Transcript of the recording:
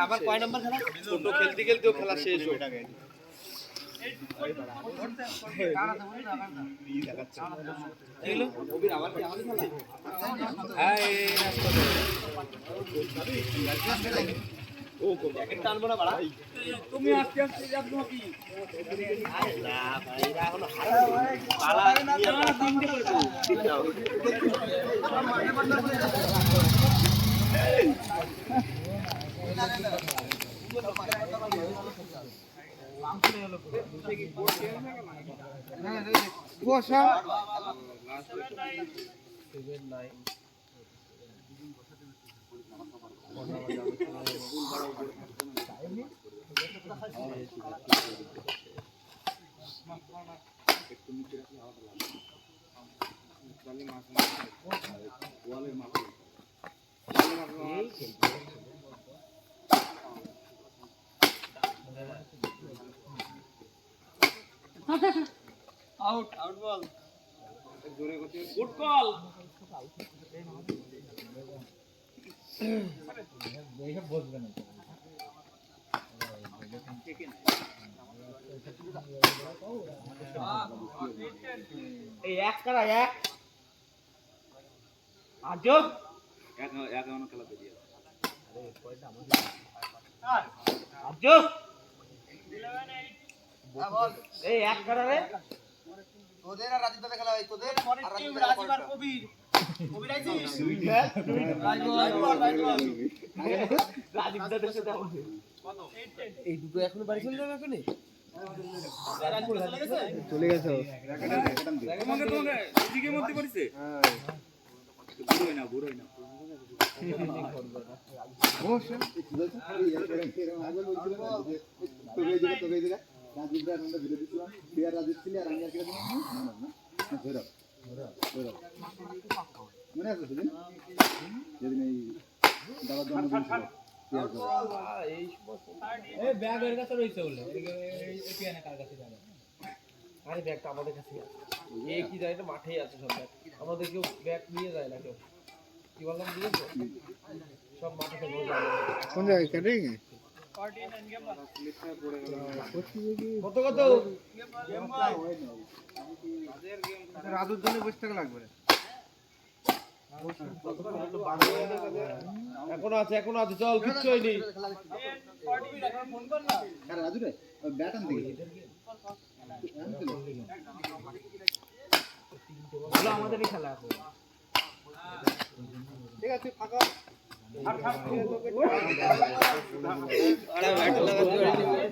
আবার কয় নাম্বার খেলা? ছোট খেলতে খেলতেও খেলা শেষ হয়ে গেল। তুমি আজকে যাবো কি? না ভাই, এখন পালা তিনটে করে বসা আউট আউট বল জোরে করতে গুড কল দেখে বসবে না এই এক করা এক আজো এক এমন খেলা দিয়ে আরে কয়টা আমাদের আজো এই এক করা রে তোদের আর রাজীব দাদা খেলা হয় তোদের আর রাজীব আর কবির কবির আইছিস রাজীব দাদার সাথে আমাদের কত এই দুটো এখনো বাড়ি চলে যাবে এখনই চলে গেছে তোমাকে এদিকে মধ্যে করেছে হ্যাঁ বুড়ো না বস তোকে দিলা রাজীব দা আমরা ভিডিও দিছিলাম বিয়ার রাজীব ছিল আর আমি আর কি না ধরো মনে আছে সেদিন যেদিন এই দাদা জন্ম দিয়েছিল এই এই ব্যাগের কাছে রইছে বলে এই পিয়ানা কার কাছে যাবে আরে ব্যাগটা আমাদের কাছে আছে এই কি যায় এটা মাঠেই আছে সব ব্যাগ আমাদের কেউ ব্যাগ নিয়ে যায় না কেউ কি বললাম বুঝছো সব মাঠে থেকে যায় কোন জায়গায় কাটিং কত কত রাজুর জন্য 20 টাকা লাগবে এখনো আছে চল কিচ্ছু হয়নি রাজু রে ব্যাটন দিকে আমাদেরই খেলা এখন ঠিক আছে ফাঁকা আর ব্যাট লাগাতে